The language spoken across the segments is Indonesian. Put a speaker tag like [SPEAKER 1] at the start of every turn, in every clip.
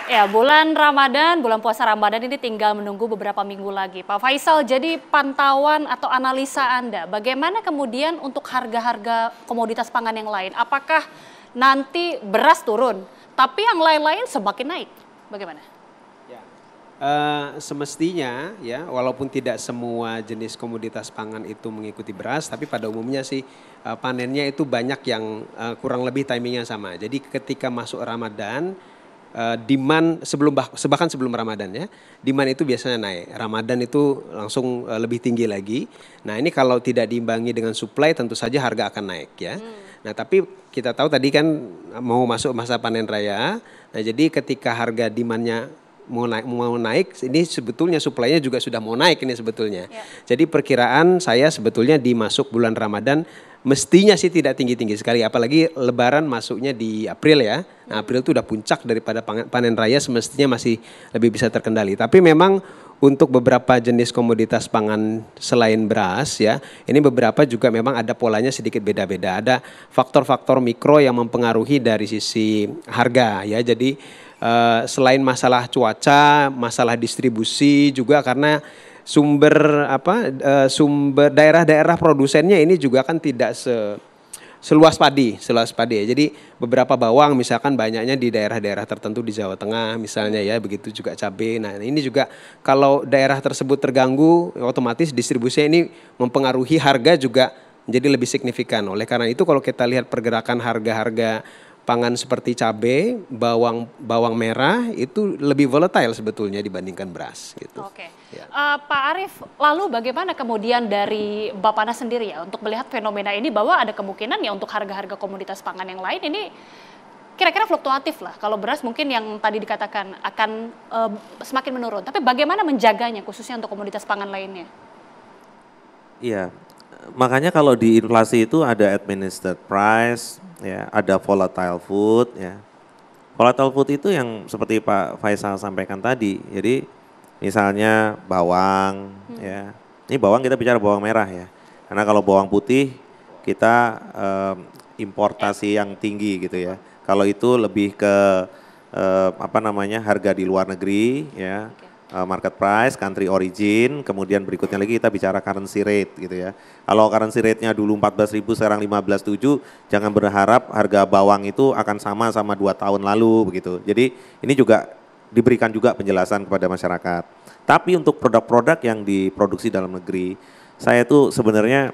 [SPEAKER 1] Ya, bulan Ramadan, bulan puasa Ramadan ini tinggal menunggu beberapa minggu lagi. Pak Faisal, jadi pantauan atau analisa Anda, bagaimana kemudian untuk harga-harga komoditas pangan yang lain? Apakah nanti beras turun, tapi yang lain-lain semakin naik? Bagaimana?
[SPEAKER 2] Semestinya ya, walaupun tidak semua jenis komoditas pangan itu mengikuti beras, tapi pada umumnya sih panennya itu banyak yang kurang lebih timingnya sama. Jadi ketika masuk Ramadan, demand bahkan sebelum Ramadan ya, demand itu biasanya naik. Ramadan itu langsung lebih tinggi lagi. Nah ini kalau tidak diimbangi dengan supply, tentu saja harga akan naik ya. Nah tapi kita tahu tadi kan mau masuk masa panen raya. Nah jadi ketika harga demandnya mau naik, ini sebetulnya suplainya juga sudah mau naik ini sebetulnya. Ya. Jadi perkiraan saya sebetulnya di masuk bulan Ramadan mestinya sih tidak tinggi-tinggi sekali, apalagi Lebaran masuknya di April ya. Nah, April itu udah puncak daripada panen raya, semestinya masih lebih bisa terkendali. Tapi memang untuk beberapa jenis komoditas pangan selain beras ya, ini beberapa juga memang ada polanya sedikit beda-beda. Ada faktor-faktor mikro yang mempengaruhi dari sisi harga ya. Jadi selain masalah cuaca, masalah distribusi juga karena sumber daerah-daerah produsennya ini juga kan tidak seluas padi ya. Jadi beberapa bawang misalkan banyaknya di daerah-daerah tertentu di Jawa Tengah misalnya ya, begitu juga cabai. Nah, ini juga kalau daerah tersebut terganggu, otomatis distribusinya ini mempengaruhi harga juga menjadi lebih signifikan. Oleh karena itu kalau kita lihat pergerakan harga-harga pangan seperti cabai, bawang merah itu lebih volatile sebetulnya dibandingkan beras gitu.
[SPEAKER 1] Oke. Ya. Pak Arief, lalu bagaimana kemudian dari Bappenas sendiri ya untuk melihat fenomena ini bahwa ada kemungkinan ya untuk harga-harga komoditas pangan yang lain ini kira-kira fluktuatif lah. Kalau beras mungkin yang tadi dikatakan akan semakin menurun. Tapi bagaimana menjaganya khususnya untuk komoditas pangan lainnya?
[SPEAKER 3] Iya, makanya kalau di inflasi itu ada administered price, ya, ada volatile food, ya. Volatile food itu yang seperti Pak Faisal sampaikan tadi. Jadi misalnya bawang, ya. Ini bawang kita bicara bawang merah ya. Karena kalau bawang putih kita importasi yang tinggi gitu ya. Kalau itu lebih ke harga di luar negeri, ya. Market price, country origin, kemudian berikutnya lagi kita bicara currency rate gitu ya. Kalau currency rate-nya dulu 14.000 sekarang 15.700, jangan berharap harga bawang itu akan sama 2 tahun lalu begitu. Jadi ini juga diberikan juga penjelasan kepada masyarakat. Tapi untuk produk-produk yang diproduksi dalam negeri, saya tuh sebenarnya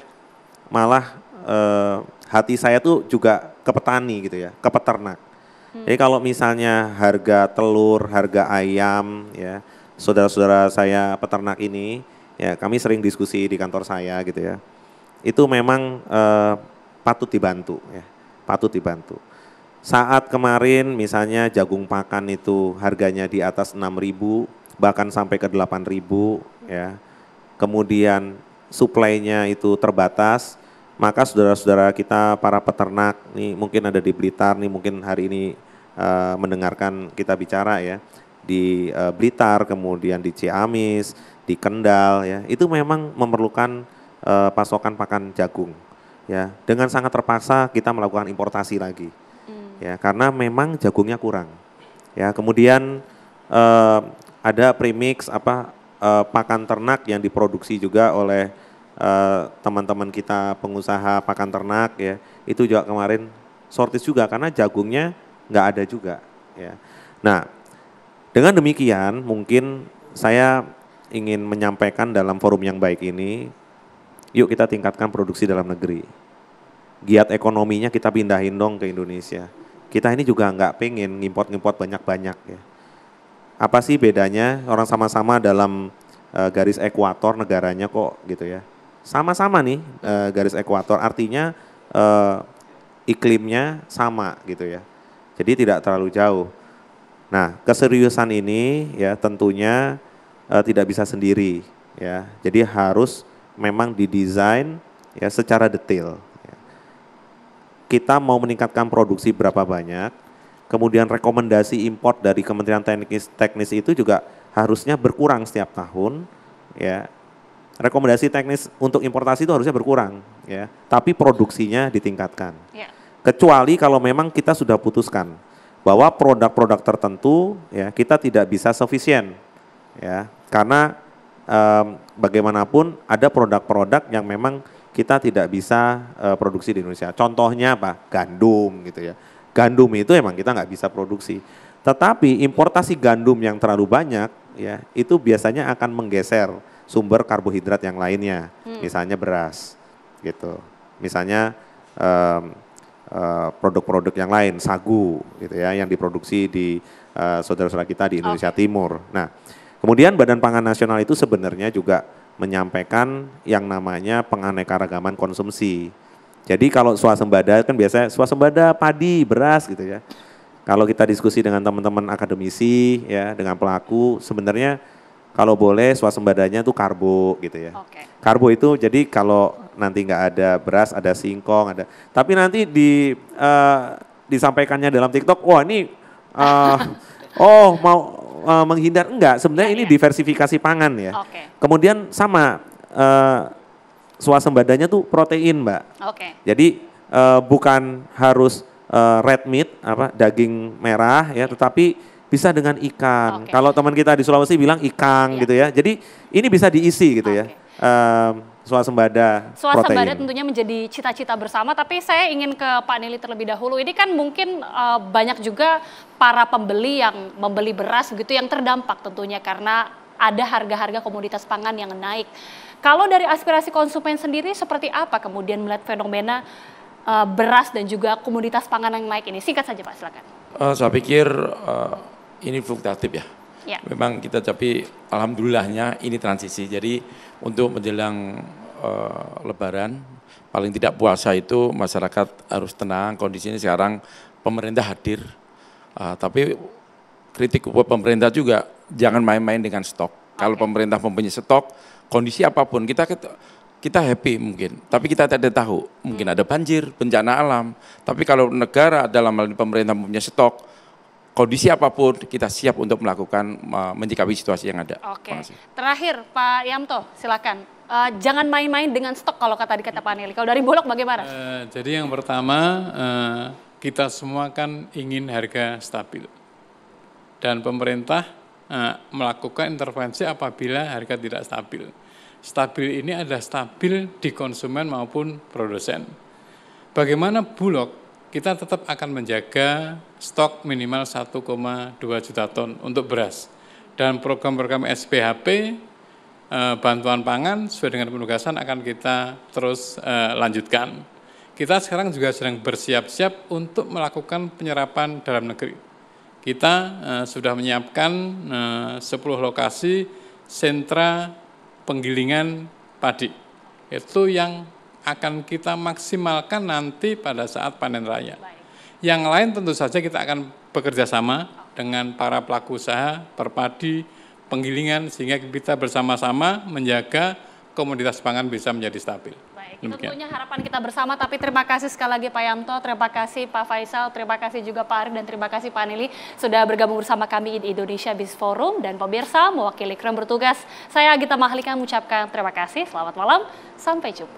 [SPEAKER 3] malah hati saya tuh juga ke petani gitu ya, ke peternak. Jadi kalau misalnya harga telur, harga ayam ya, saudara-saudara saya peternak ini, ya kami sering diskusi di kantor saya gitu ya. Itu memang patut dibantu ya, patut dibantu. Saat kemarin misalnya jagung pakan itu harganya di atas 6.000 bahkan sampai ke 8.000 ya. Kemudian suplainya itu terbatas, maka saudara-saudara kita para peternak nih mungkin ada di Blitar nih, mungkin hari ini mendengarkan kita bicara ya. Di Blitar, kemudian di Ciamis, di Kendal ya, itu memang memerlukan pasokan pakan jagung ya. Dengan sangat terpaksa kita melakukan importasi lagi ya, karena memang jagungnya kurang ya. Kemudian ada premix pakan ternak yang diproduksi juga oleh teman-teman kita pengusaha pakan ternak ya, itu juga kemarin shortage juga karena jagungnya nggak ada juga ya. Nah, dengan demikian mungkin saya ingin menyampaikan dalam forum yang baik ini, yuk kita tingkatkan produksi dalam negeri. Giat ekonominya kita pindahin dong ke Indonesia. Kita ini juga nggak pengen ngimport-ngimport banyak-banyak ya. Apa sih bedanya orang sama-sama dalam garis ekuator negaranya kok gitu ya. Sama-sama nih garis ekuator, artinya iklimnya sama gitu ya. Jadi tidak terlalu jauh. Nah, keseriusan ini ya tentunya tidak bisa sendiri ya. Jadi harus memang didesain ya secara detail. Ya. Kita mau meningkatkan produksi berapa banyak, kemudian rekomendasi import dari Kementerian Teknis itu juga harusnya berkurang setiap tahun ya. Rekomendasi teknis untuk importasi itu harusnya berkurang ya, tapi produksinya ditingkatkan. Ya. Kecuali kalau memang kita sudah putuskan bahwa produk-produk tertentu ya kita tidak bisa sufisien ya, karena bagaimanapun ada produk-produk yang memang kita tidak bisa produksi di Indonesia. Contohnya apa? Gandum gitu ya. Gandum itu emang kita nggak bisa produksi. Tetapi importasi gandum yang terlalu banyak ya itu biasanya akan menggeser sumber karbohidrat yang lainnya, misalnya beras gitu. Misalnya produk-produk yang lain, sagu gitu ya, yang diproduksi di saudara-saudara kita di Indonesia Timur. Nah, kemudian Badan Pangan Nasional itu sebenarnya juga menyampaikan yang namanya penganekaragaman konsumsi. Jadi kalau swasembada kan biasanya swasembada padi, beras gitu ya. Kalau kita diskusi dengan teman-teman akademisi ya, dengan pelaku, sebenarnya kalau boleh swasembadanya tuh karbo gitu ya. Karbo itu jadi kalau nanti nggak ada beras, ada singkong, ada. Tapi nanti disampaikannya dalam TikTok, wah ini mau menghindar, enggak. Sebenarnya ini diversifikasi pangan ya. Kemudian sama swasembadanya tuh protein, Mbak. Jadi bukan harus red meat, daging merah ya, tetapi bisa dengan ikan. Kalau teman kita di Sulawesi bilang ikang gitu ya. Jadi ini bisa diisi gitu ya. Swasembada
[SPEAKER 1] protein. Tentunya menjadi cita-cita bersama, tapi saya ingin ke Pak Nili terlebih dahulu. Ini kan mungkin banyak juga para pembeli yang membeli beras begitu yang terdampak tentunya karena ada harga-harga komoditas pangan yang naik. Kalau dari aspirasi konsumen sendiri seperti apa kemudian melihat fenomena beras dan juga komoditas pangan yang naik ini? Singkat saja Pak, silakan.
[SPEAKER 4] Saya pikir ini fluktuatif ya. Memang kita tapi alhamdulillahnya ini transisi. Jadi untuk menjelang Lebaran, paling tidak puasa itu masyarakat harus tenang. Kondisinya sekarang pemerintah hadir, tapi kritik buat pemerintah juga jangan main-main dengan stok. Kalau pemerintah mempunyai stok, kondisi apapun kita happy mungkin, tapi kita tidak tahu mungkin ada banjir, bencana alam. Tapi kalau negara dalam hal ini pemerintah mempunyai stok, kondisi apapun kita siap untuk melakukan menyikapi situasi yang ada.
[SPEAKER 1] Terakhir Pak Yamto, silakan. Jangan main-main dengan stok kalau tadi kata Pak Nili. Kalau dari Bulog bagaimana?
[SPEAKER 5] Jadi yang pertama kita semua kan ingin harga stabil dan pemerintah melakukan intervensi apabila harga tidak stabil. Stabil ini adalah stabil di konsumen maupun produsen. Bagaimana Bulog? Kita tetap akan menjaga stok minimal 1,2 juta ton untuk beras. Dan program-program SPHP, bantuan pangan sesuai dengan penugasan akan kita terus lanjutkan. Kita sekarang juga sedang bersiap-siap untuk melakukan penyerapan dalam negeri. Kita sudah menyiapkan 10 lokasi sentra penggilingan padi. Itu yang akan kita maksimalkan nanti pada saat panen raya. Yang lain tentu saja kita akan bekerja sama dengan para pelaku usaha, perpadi, penggilingan sehingga kita bersama-sama menjaga komoditas pangan bisa menjadi stabil.
[SPEAKER 1] Tentunya harapan kita bersama, tapi terima kasih sekali lagi Pak Yamto, terima kasih Pak Faisal, terima kasih juga Pak Arief, dan terima kasih Pak Nili sudah bergabung bersama kami di Indonesia Biz Forum. Dan pemirsa, mewakili kru bertugas, saya Gita Mahlika mengucapkan terima kasih, selamat malam, sampai jumpa.